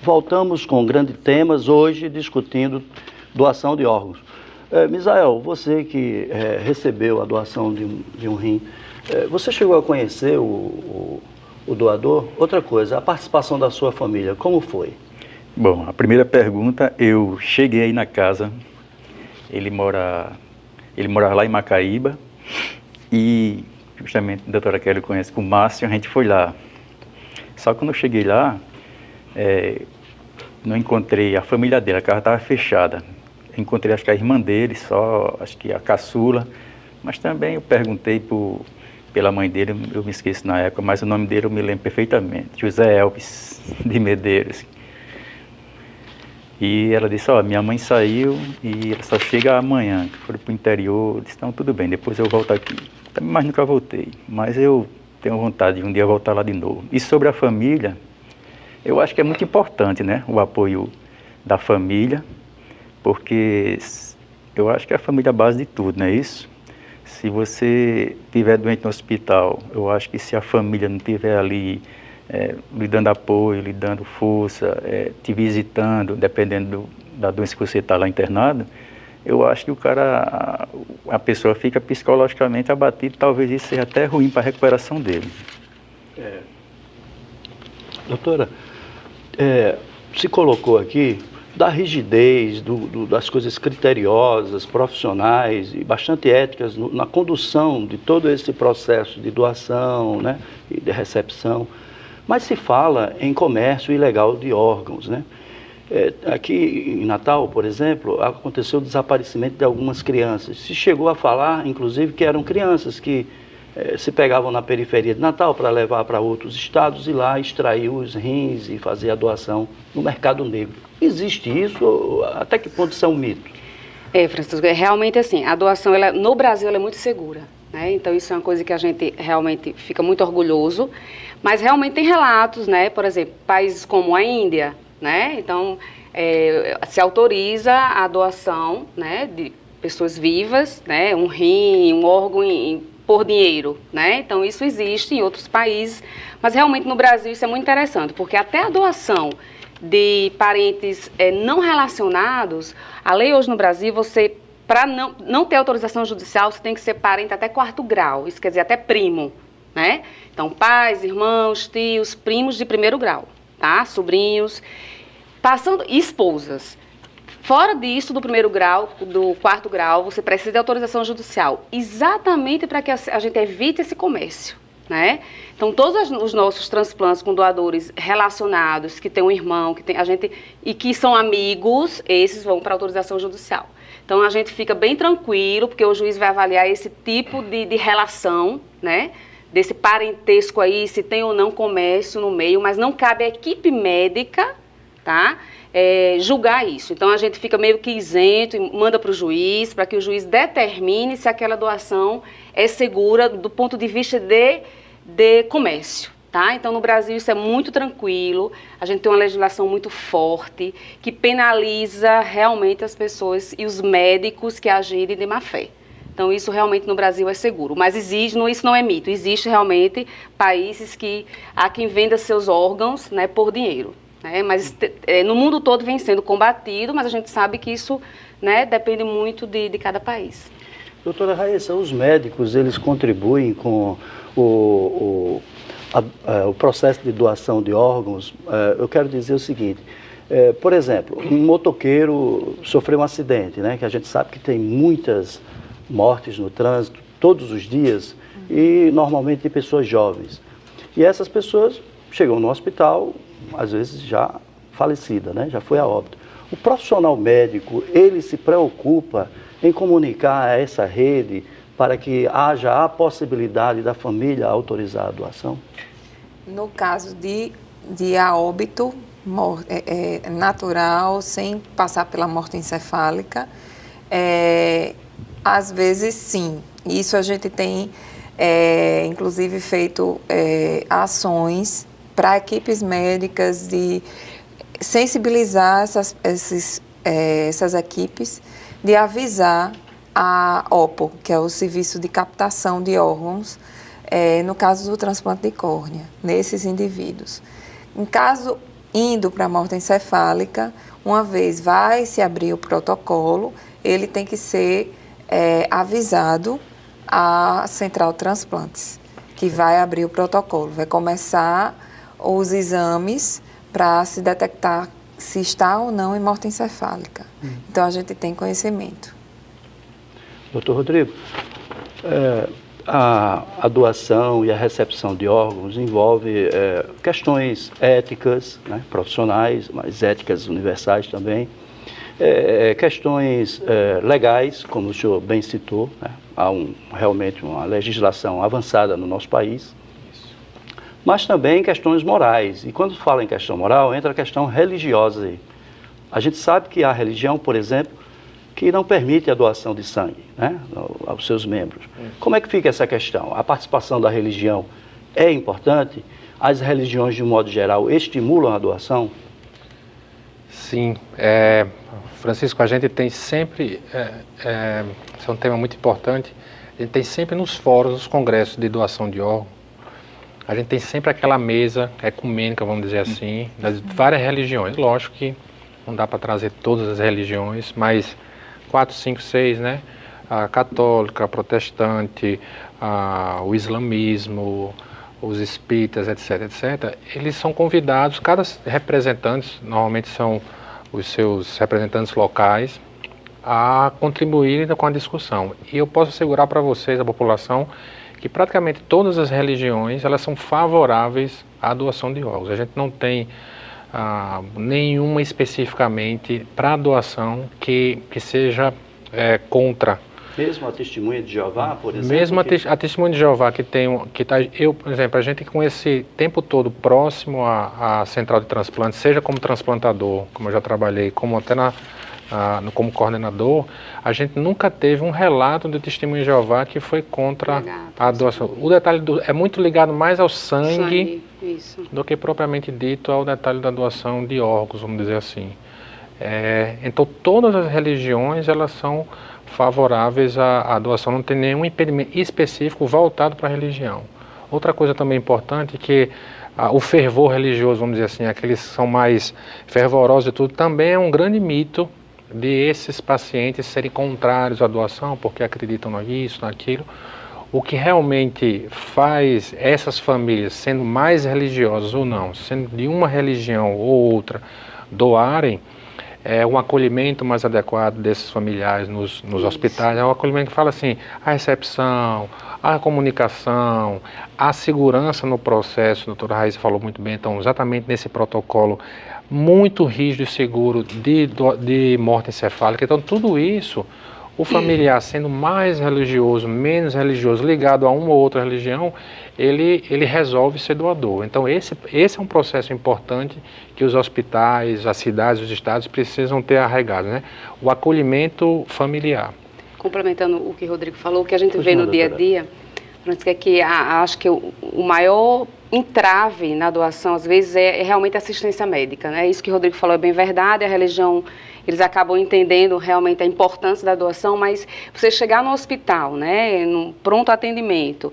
Voltamos com grandes temas, hoje discutindo doação de órgãos. Misael, você que recebeu a doação de um rim, você chegou a conhecer o doador? Outra coisa, a participação da sua família, como foi? Bom, a primeira pergunta, eu cheguei aí na casa, ele morava lá em Macaíba, e justamente a doutora Kelly conhece com o Márcio, a gente foi lá. Só que quando eu cheguei lá, não encontrei a família dele, a casa estava fechada. Encontrei acho que a irmã dele, só acho que a caçula, mas também eu perguntei pela mãe dele, eu me esqueci na época, mas o nome dele eu me lembro perfeitamente, José Elvis de Medeiros. E ela disse, minha mãe saiu e ela só chega amanhã, que foi para o interior. Eu disse, não, tudo bem, depois eu volto aqui. Mas nunca voltei, mas eu tenho vontade de um dia voltar lá de novo. E sobre a família, eu acho que é muito importante, né, o apoio da família, porque eu acho que a família é a base de tudo, não é isso? Se você estiver doente no hospital, eu acho que se a família não estiver ali lhe dando apoio, lhe dando força, te visitando, dependendo da doença que você está lá internado, eu acho que a pessoa fica psicologicamente abatida, talvez isso seja até ruim para a recuperação dele. Doutora, se colocou aqui da rigidez, das coisas criteriosas, profissionais e bastante éticas na condução de todo esse processo de doação, né, e de recepção. Mas se fala em comércio ilegal de órgãos, né? Aqui em Natal, por exemplo, aconteceu o desaparecimento de algumas crianças. Se chegou a falar, inclusive, que eram crianças que se pegavam na periferia de Natal para levar para outros estados e lá extrair os rins e fazer a doação no mercado negro. Existe isso? Até que ponto isso é um mito? Francisco, realmente assim, a doação no Brasil ela é muito segura, né? Então isso é uma coisa que a gente realmente fica muito orgulhoso, mas realmente tem relatos, né? Por exemplo, países como a Índia, né? Então se autoriza a doação, né, de pessoas vivas, né? Um rim, um órgão por dinheiro, né? Então isso existe em outros países, mas realmente no Brasil isso é muito interessante, porque até a doação de parentes não relacionados, a lei hoje no Brasil, você, para não ter autorização judicial, você tem que ser parente até 4º grau, isso quer dizer até primo, né? Então, pais, irmãos, tios, primos de 1º grau, tá? Sobrinhos, e esposas. Fora disso, do 1º grau, do 4º grau, você precisa de autorização judicial, exatamente para que a gente evite esse comércio, né? Então, todos os nossos transplantes com doadores relacionados, que tem um irmão, e que são amigos, esses vão para autorização judicial. Então, a gente fica bem tranquilo, porque o juiz vai avaliar esse tipo de relação, né? Desse parentesco aí, se tem ou não comércio no meio, mas não cabe à equipe médica, tá? Julgar isso. Então, a gente fica meio que isento e manda para o juiz, para que o juiz determine se aquela doação é segura do ponto de vista de comércio, tá? Então, no Brasil isso é muito tranquilo, a gente tem uma legislação muito forte, que penaliza realmente as pessoas e os médicos que agirem de má fé. Então, isso realmente no Brasil é seguro, mas isso não é mito, existe realmente países que há quem venda seus órgãos, né, por dinheiro. Mas no mundo todo vem sendo combatido, mas a gente sabe que isso, né, depende muito de cada país. Doutora Raíssa, os médicos, eles contribuem com o processo de doação de órgãos. Eu quero dizer o seguinte, por exemplo, um motoqueiro sofreu um acidente, né, que a gente sabe que tem muitas mortes no trânsito todos os dias e normalmente de pessoas jovens. E essas pessoas chegam no hospital, às vezes já falecida, né? Já foi a óbito. O profissional médico, ele se preocupa em comunicar a essa rede para que haja a possibilidade da família autorizar a doação? No caso de a óbito natural, sem passar pela morte encefálica, às vezes sim. Isso a gente tem, inclusive, feito ações para equipes médicas de sensibilizar essas equipes, de avisar a OPO, que é o Serviço de Captação de Órgãos, no caso do transplante de córnea, nesses indivíduos. Em caso indo para a morte encefálica, uma vez vai se abrir o protocolo, ele tem que ser avisado à Central de Transplantes, que vai abrir o protocolo, vai começar os exames para se detectar se está ou não em morte encefálica. Então, a gente tem conhecimento. Doutor Rodrigo, a doação e a recepção de órgãos envolve questões éticas, né, profissionais, mas éticas universais também, questões legais, como o senhor bem citou, né, há realmente uma legislação avançada no nosso país, mas também questões morais. E quando fala em questão moral, entra a questão religiosa aí. A gente sabe que há religião, por exemplo, que não permite a doação de sangue, né, aos seus membros. Como é que fica essa questão? A participação da religião é importante? As religiões, de um modo geral, estimulam a doação? Sim. Francisco, a gente tem sempre, esse é um tema muito importante, a gente tem sempre nos fóruns, nos congressos de doação de órgãos, a gente tem sempre aquela mesa ecumênica, vamos dizer assim, das várias religiões. Lógico que não dá para trazer todas as religiões, mas 4, 5, 6, né? A católica, a protestante, o islamismo, os espíritas, etc, etc. Eles são convidados, cada representante, normalmente são os seus representantes locais, a contribuírem com a discussão. E eu posso assegurar para vocês, a população, que praticamente todas as religiões, elas são favoráveis à doação de órgãos. A gente não tem nenhuma especificamente para a doação que seja contra. Mesmo a Testemunha de Jeová, por exemplo? Mesmo a Testemunha de Jeová, por exemplo, a gente com esse tempo todo próximo à Central de Transplantes, seja como transplantador, como eu já trabalhei, como até como coordenador, a gente nunca teve um relato do Testemunho de Jeová que foi contra a doação. O detalhe é muito ligado mais ao sangue isso, do que propriamente dito ao detalhe da doação de órgãos, vamos dizer assim. Então, todas as religiões, elas são favoráveis à doação, não tem nenhum impedimento específico voltado para a religião. Outra coisa também importante é que o fervor religioso, vamos dizer assim, aqueles que são mais fervorosos e tudo, também é um grande mito de esses pacientes serem contrários à doação, porque acreditam nisso, naquilo. O que realmente faz essas famílias, sendo mais religiosas ou não, sendo de uma religião ou outra, doarem, um acolhimento mais adequado desses familiares nos hospitais, é um acolhimento que fala assim, a recepção, a comunicação, a segurança no processo, a doutora Raíssa falou muito bem, então exatamente nesse protocolo muito rígido e seguro de morte encefálica, então tudo isso, o familiar sendo mais religioso, menos religioso, ligado a uma ou outra religião, ele resolve ser doador. Então esse é um processo importante que os hospitais, as cidades, os estados precisam ter arraigado, né? O acolhimento familiar. Complementando o que o Rodrigo falou, o que a gente vê no dia a dia, é que acho que o maior entrave na doação, às vezes, é realmente a assistência médica, né? Isso que o Rodrigo falou é bem verdade, a religião, eles acabam entendendo realmente a importância da doação, mas você chegar no hospital, né, num pronto atendimento,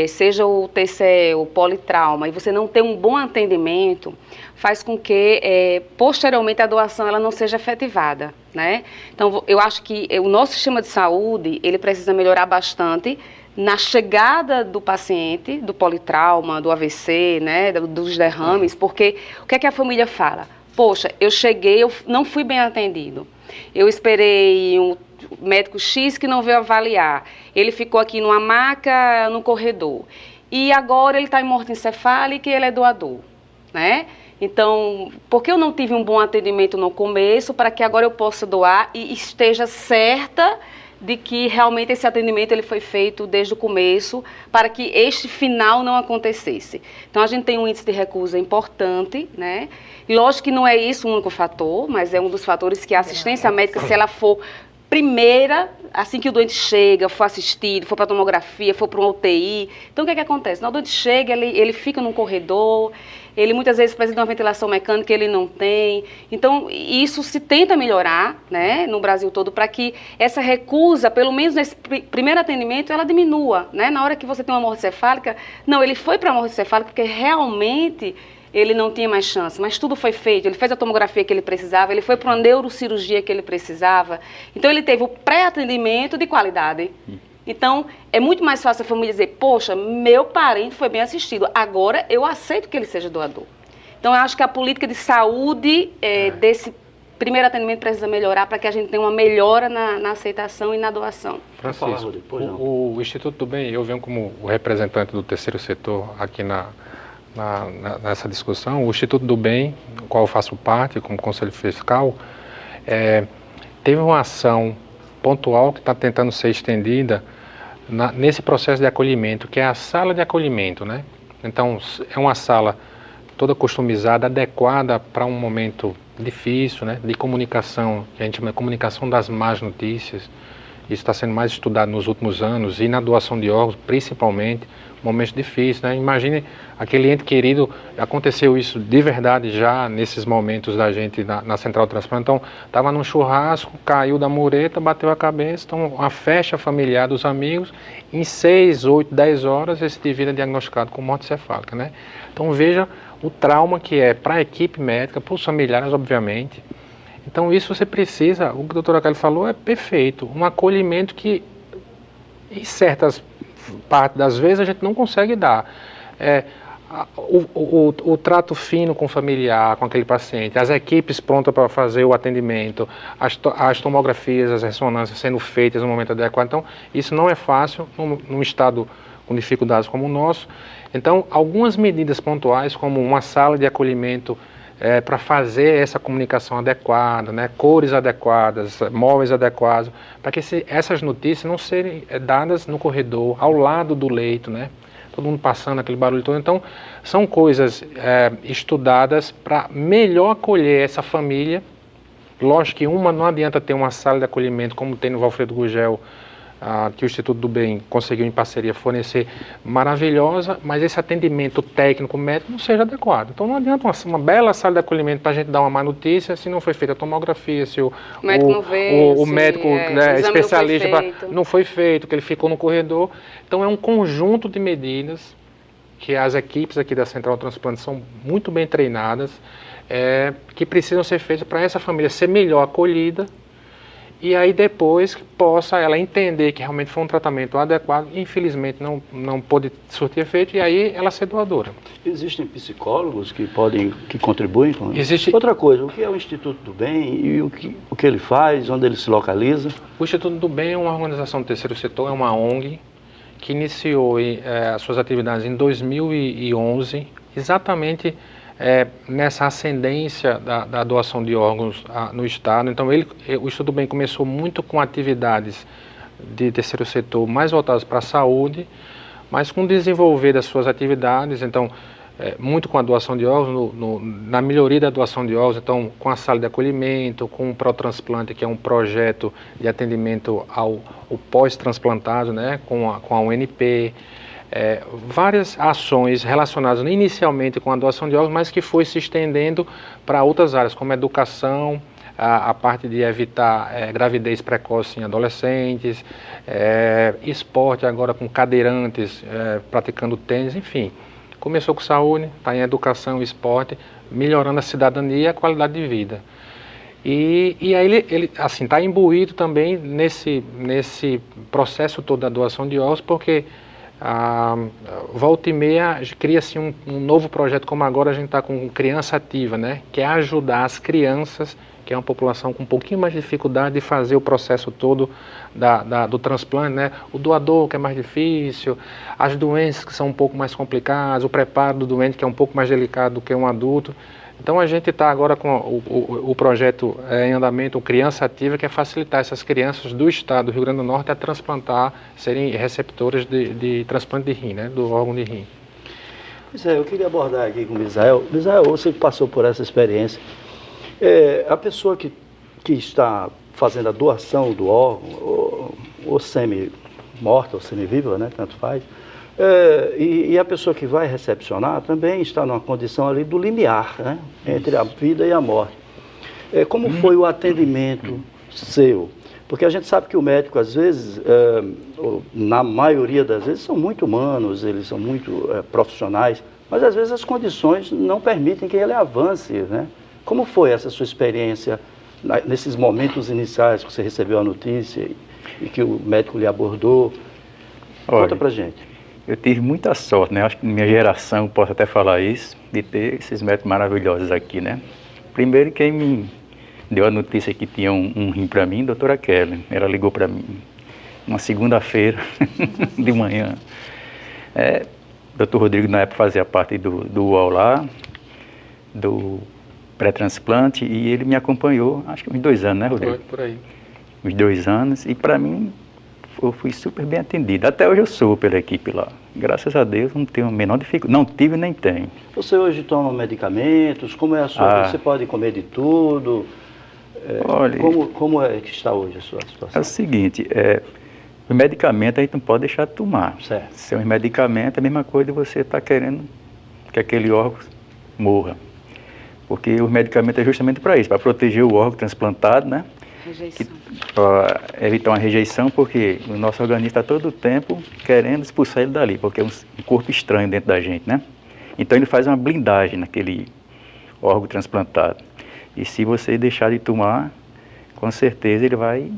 seja o TCE, o politrauma, e você não ter um bom atendimento, faz com que, posteriormente, a doação ela não seja efetivada, né? Então, eu acho que o nosso sistema de saúde, ele precisa melhorar bastante na chegada do paciente, do politrauma, do AVC, né, dos derrames, porque o que é que a família fala? Poxa, eu cheguei, eu não fui bem atendido. Eu esperei um médico X que não veio avaliar. Ele ficou aqui numa maca, no corredor. E agora ele está em morte encefálica e ele é doador, né? Então, por que eu não tive um bom atendimento no começo para que agora eu possa doar e esteja certa de que realmente esse atendimento ele foi feito desde o começo para que este final não acontecesse. Então, a gente tem um índice de recusa importante, né? E lógico que não é isso o único fator, mas é um dos fatores que a assistência médica, se ela for primeira, assim que o doente chega, for assistido, for para tomografia, for para uma UTI, então o que é que acontece? Quando o doente chega, ele fica num corredor, ele muitas vezes precisa de uma ventilação mecânica que ele não tem. Então, isso se tenta melhorar, né, no Brasil todo, para que essa recusa, pelo menos nesse primeiro atendimento, ela diminua, né? Na hora que você tem uma morte cefálica, não, ele foi para a morte cefálica porque realmente ele não tinha mais chance, mas tudo foi feito, ele fez a tomografia que ele precisava, ele foi para uma neurocirurgia que ele precisava, então ele teve o pré-atendimento de qualidade. Então, é muito mais fácil a família dizer, poxa, meu parente foi bem assistido, agora eu aceito que ele seja doador. Então, eu acho que a política de saúde desse primeiro atendimento precisa melhorar para que a gente tenha uma melhora na aceitação e na doação. Francisco, o Instituto do Bem, eu venho como o representante do terceiro setor aqui nessa discussão. O Instituto do Bem, do qual eu faço parte como Conselho Fiscal, teve uma ação pontual que está tentando ser estendida nesse processo de acolhimento, que é a sala de acolhimento, né? Então, é uma sala toda customizada, adequada para um momento difícil, né? De comunicação, que a gente chama de comunicação das más notícias. Isso está sendo mais estudado nos últimos anos, e na doação de órgãos, principalmente, momentos difíceis, né? Imagine aquele ente querido, aconteceu isso de verdade já nesses momentos da gente na Central de Transplante. Então, estava num churrasco, caiu da mureta, bateu a cabeça, então uma festa familiar dos amigos, em 6, 8, 10 horas esse indivíduo é diagnosticado com morte cefálica, né? Então veja o trauma que é para a equipe médica, para os familiares, obviamente. Então isso você precisa, o que a doutora Kelly falou é perfeito, um acolhimento que em certas partes das vezes a gente não consegue dar. O trato fino com o familiar, com aquele paciente, as equipes prontas para fazer o atendimento, as tomografias, as ressonâncias sendo feitas no momento adequado. Então isso não é fácil num estado com dificuldades como o nosso. Então algumas medidas pontuais, como uma sala de acolhimento para fazer essa comunicação adequada, né, cores adequadas, móveis adequados, para que essas notícias não serem dadas no corredor, ao lado do leito, né, todo mundo passando aquele barulho todo. Então, são coisas estudadas para melhor acolher essa família. Lógico que não adianta ter uma sala de acolhimento como tem no Valfredo Gugel, que o Instituto do Bem conseguiu em parceria fornecer, maravilhosa, mas esse atendimento técnico médico não seja adequado. Então não adianta uma bela sala de acolhimento para a gente dar uma má notícia se não foi feita a tomografia, se o médico especialista não foi feito, que ele ficou no corredor. Então é um conjunto de medidas que as equipes aqui da Central de Transplante são muito bem treinadas, que precisam ser feitas para essa família ser melhor acolhida, e aí depois que possa ela entender que realmente foi um tratamento adequado, infelizmente não pôde surtir efeito, e aí ela ser doadora. Existem psicólogos que contribuem com isso? Outra coisa, o que é o Instituto do Bem e o que ele faz, onde ele se localiza? O Instituto do Bem é uma organização do terceiro setor, é uma ONG, que iniciou as suas atividades em 2011, exatamente nessa ascendência da doação de órgãos no Estado. Então, o Instituto do Bem começou muito com atividades de terceiro setor mais voltadas para a saúde, mas com o desenvolver das suas atividades, então, muito com a doação de órgãos, na melhoria da doação de órgãos, então, com a sala de acolhimento, com o Protransplante, que é um projeto de atendimento ao pós-transplantado, né, com a UNP, várias ações relacionadas inicialmente com a doação de órgãos, mas que foi se estendendo para outras áreas, como educação, a parte de evitar gravidez precoce em adolescentes, esporte agora com cadeirantes praticando tênis, enfim. Começou com saúde, está em educação e esporte, melhorando a cidadania e a qualidade de vida. E aí ele assim, está imbuído também nesse processo todo da doação de órgãos, porque volta e meia cria-se um novo projeto, como agora a gente está com Criança Ativa, né? Que é ajudar as crianças, que é uma população com um pouquinho mais de dificuldade de fazer o processo todo do transplante, né? O doador, que é mais difícil, as doenças que são um pouco mais complicadas, o preparo do doente, que é um pouco mais delicado do que um adulto. Então a gente está agora com o projeto em andamento, o Criança Ativa, que é facilitar essas crianças do estado do Rio Grande do Norte a transplantar, serem receptoras de transplante de rim, né, do órgão de rim. Pois eu queria abordar aqui com o Misael. Misael, você que passou por essa experiência, a pessoa que está fazendo a doação do órgão, ou semi-morta ou semi-viva, né, tanto faz, e a pessoa que vai recepcionar também está numa condição ali do limiar, né, entre a vida e a morte. Como foi o atendimento seu? Porque a gente sabe que o médico, às vezes, na maioria das vezes, são muito humanos, eles são muito profissionais, mas às vezes as condições não permitem que ele avance, né? Como foi essa sua experiência nesses momentos iniciais que você recebeu a notícia e que o médico lhe abordou? Olha, conta pra gente. Eu tive muita sorte, né? Acho que minha geração, posso até falar isso, de ter esses médicos maravilhosos aqui, né? Primeiro, quem me deu a notícia que tinha um rim para mim, a doutora Kelly. Ela ligou para mim uma segunda-feira de manhã. Doutor Rodrigo, na época, fazia parte do UOL lá, do pré-transplante, e ele me acompanhou, acho que uns 2 anos, né, Rodrigo? Por aí. Uns 2 anos, e para mim, eu fui super bem atendido. Até hoje eu sou pela equipe lá. Graças a Deus, não tenho a menor dificuldade. Não tive nem tenho. Você hoje toma medicamentos? Como é a sua... Você pode comer de tudo? Olha, como é que está hoje a sua situação? É o seguinte, o medicamento a gente não pode deixar de tomar. Certo. Se é um medicamento, é a mesma coisa de você estar querendo que aquele órgão morra. Porque o medicamento é justamente para isso, para proteger o órgão transplantado, né? Rejeição. Para evitar uma rejeição, porque o nosso organismo está todo o tempo querendo expulsar ele dali, porque é um corpo estranho dentro da gente, né? Então ele faz uma blindagem naquele órgão transplantado. E se você deixar de tomar, com certeza ele vai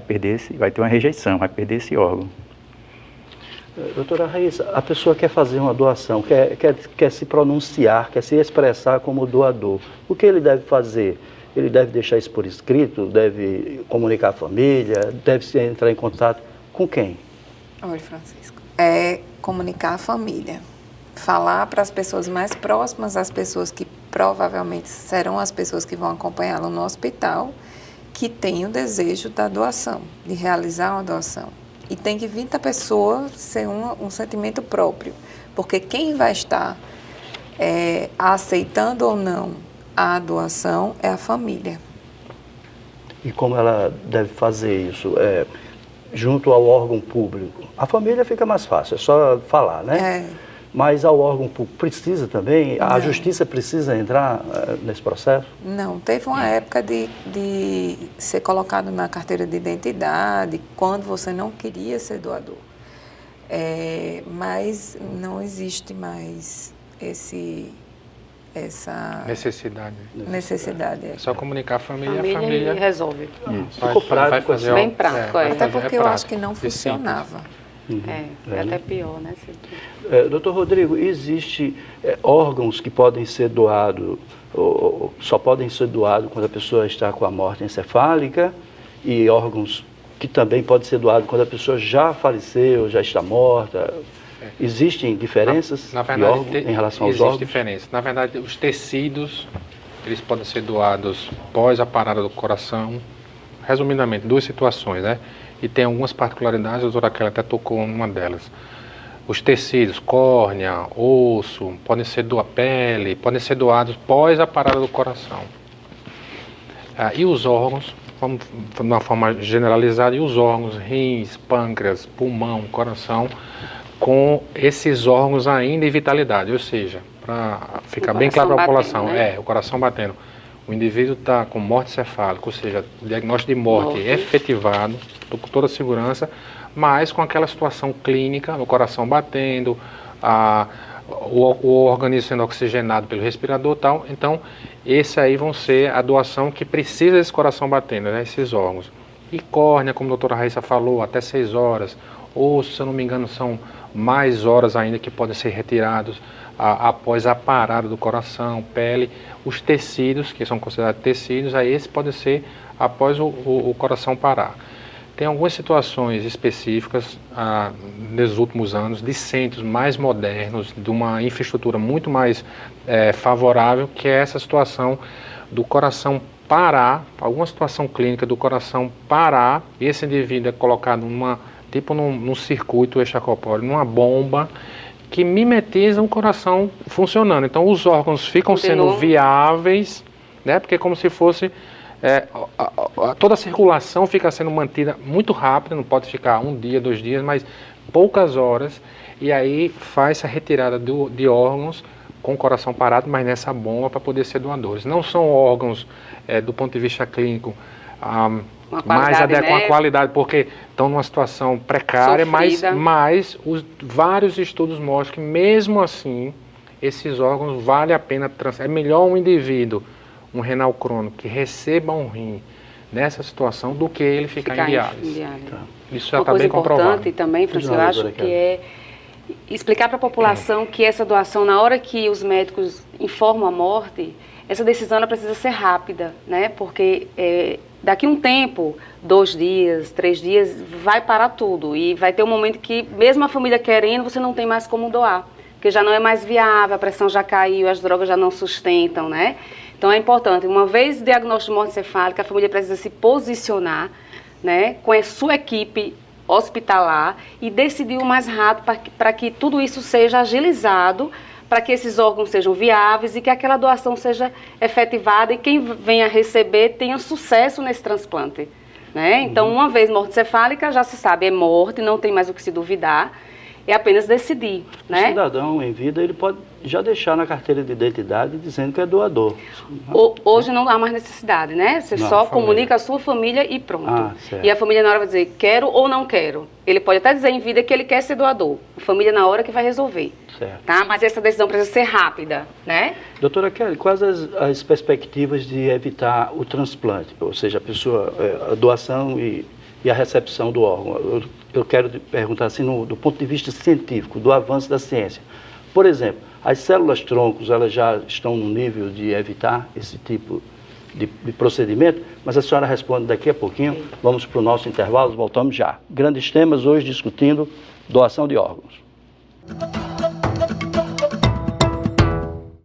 perder, vai ter uma rejeição, vai perder esse órgão. Doutora Raíssa, a pessoa quer fazer uma doação, quer se pronunciar, quer se expressar como doador. O que ele deve fazer? Ele deve deixar isso por escrito, deve comunicar à família, deve entrar em contato com quem? Olha, Francisco, comunicar à família, falar para as pessoas mais próximas, as pessoas que provavelmente serão as pessoas que vão acompanhá-lo no hospital, que tem o desejo da doação, de realizar uma doação. E tem que vir da pessoa ser um sentimento próprio, porque quem vai estar aceitando ou não a doação é a família. E como ela deve fazer isso? Junto ao órgão público? A família fica mais fácil, é só falar, né? Mas ao órgão público precisa também? Não. A justiça precisa entrar nesse processo? Não, teve uma época de ser colocado na carteira de identidade quando você não queria ser doador. Mas não existe mais essa necessidade. É só comunicar a família e a Família família resolve. Ficou prático, fazer bem prático, Até porque eu prático, acho que não funcionava. É até pior, né? Doutor Rodrigo, existe órgãos que podem ser doados, ou só podem ser doados quando a pessoa está com a morte encefálica, e órgãos que também podem ser doados quando a pessoa já faleceu, já está morta. Existem diferenças na verdade, em relação aos existe órgãos? diferença. Na verdade, os tecidos, eles podem ser doados pós a parada do coração. Resumidamente, 2 situações, né? E tem algumas particularidades, a doutora Kelly até tocou numa delas. Os tecidos, córnea, osso, podem ser pele, podem ser doados pós a parada do coração. E os órgãos, vamos de uma forma generalizada, e os órgãos, rins, pâncreas, pulmão, coração, com esses órgãos ainda em vitalidade, ou seja, para ficar bem claro para a população, né? O coração batendo. O indivíduo está com morte cefálica, ou seja, diagnóstico de morte efetivado, com toda a segurança, mas com aquela situação clínica, o coração batendo, o organismo sendo oxigenado pelo respirador e tal. Então, esse aí vão ser a doação que precisa desse coração batendo, né, esses órgãos. E córnea, como a doutora Raíssa falou, até 6 horas, ou, se eu não me engano, são mais horas ainda que podem ser retirados após a parada do coração, pele. Os tecidos, que são considerados tecidos, aí esses podem ser após o coração parar. Tem algumas situações específicas, nos últimos anos, de centros mais modernos, de uma infraestrutura muito mais favorável, que é essa situação do coração parar, alguma situação clínica do coração parar, e esse indivíduo é colocado num circuito extracorpóreo, numa bomba, que mimetiza o coração funcionando. Então, os órgãos ficam sendo viáveis, né? Porque é como se fosse... toda a circulação fica sendo mantida muito rápida, não pode ficar 1 dia, 2 dias, mas poucas horas, e aí faz a retirada de órgãos com o coração parado, mas nessa bomba, para poder ser doadores. Não são órgãos, do ponto de vista clínico, mais adequados à qualidade, porque estão numa situação precária, mas vários estudos mostram que mesmo assim esses órgãos vale a pena transferir. É melhor um indivíduo, um renal crônico, que receba um rim nessa situação do que ele ficar em diálise. Tá. Isso já está bem comprovado. Uma coisa importante também, Francisco, eu acho que é explicar para a população que essa doação, na hora que os médicos informam a morte, essa decisão ela precisa ser rápida, né? Porque daqui um tempo, 2 dias, 3 dias, vai parar tudo. E vai ter um momento que, mesmo a família querendo, você não tem mais como doar. Porque já não é mais viável, a pressão já caiu, as drogas já não sustentam, né? Então é importante, uma vez diagnóstico de morte encefálica, a família precisa se posicionar, né, com a sua equipe hospitalar e decidir o mais rápido para que tudo isso seja agilizado, para que esses órgãos sejam viáveis e que aquela doação seja efetivada e quem venha receber tenha sucesso nesse transplante, né? Então, uma vez morte encefálica, já se sabe, é morte, não tem mais o que se duvidar, é apenas decidir, né? O cidadão em vida, ele pode já deixar na carteira de identidade dizendo que é doador. Hoje não há mais necessidade, né? Você só comunica a sua família e pronto. E a família na hora vai dizer, quero ou não quero. Ele pode até dizer em vida que ele quer ser doador. A família na hora que vai resolver. Certo. Tá? Mas essa decisão precisa ser rápida, né? Doutora Kelly, quais as perspectivas de evitar o transplante? Ou seja, a doação e a recepção do órgão. Eu quero perguntar assim, do ponto de vista científico, do avanço da ciência. Por exemplo, as células troncos, elas já estão no nível de evitar esse tipo de procedimento, mas a senhora responde daqui a pouquinho. Vamos para o nosso intervalo, voltamos já. Grandes temas hoje discutindo doação de órgãos.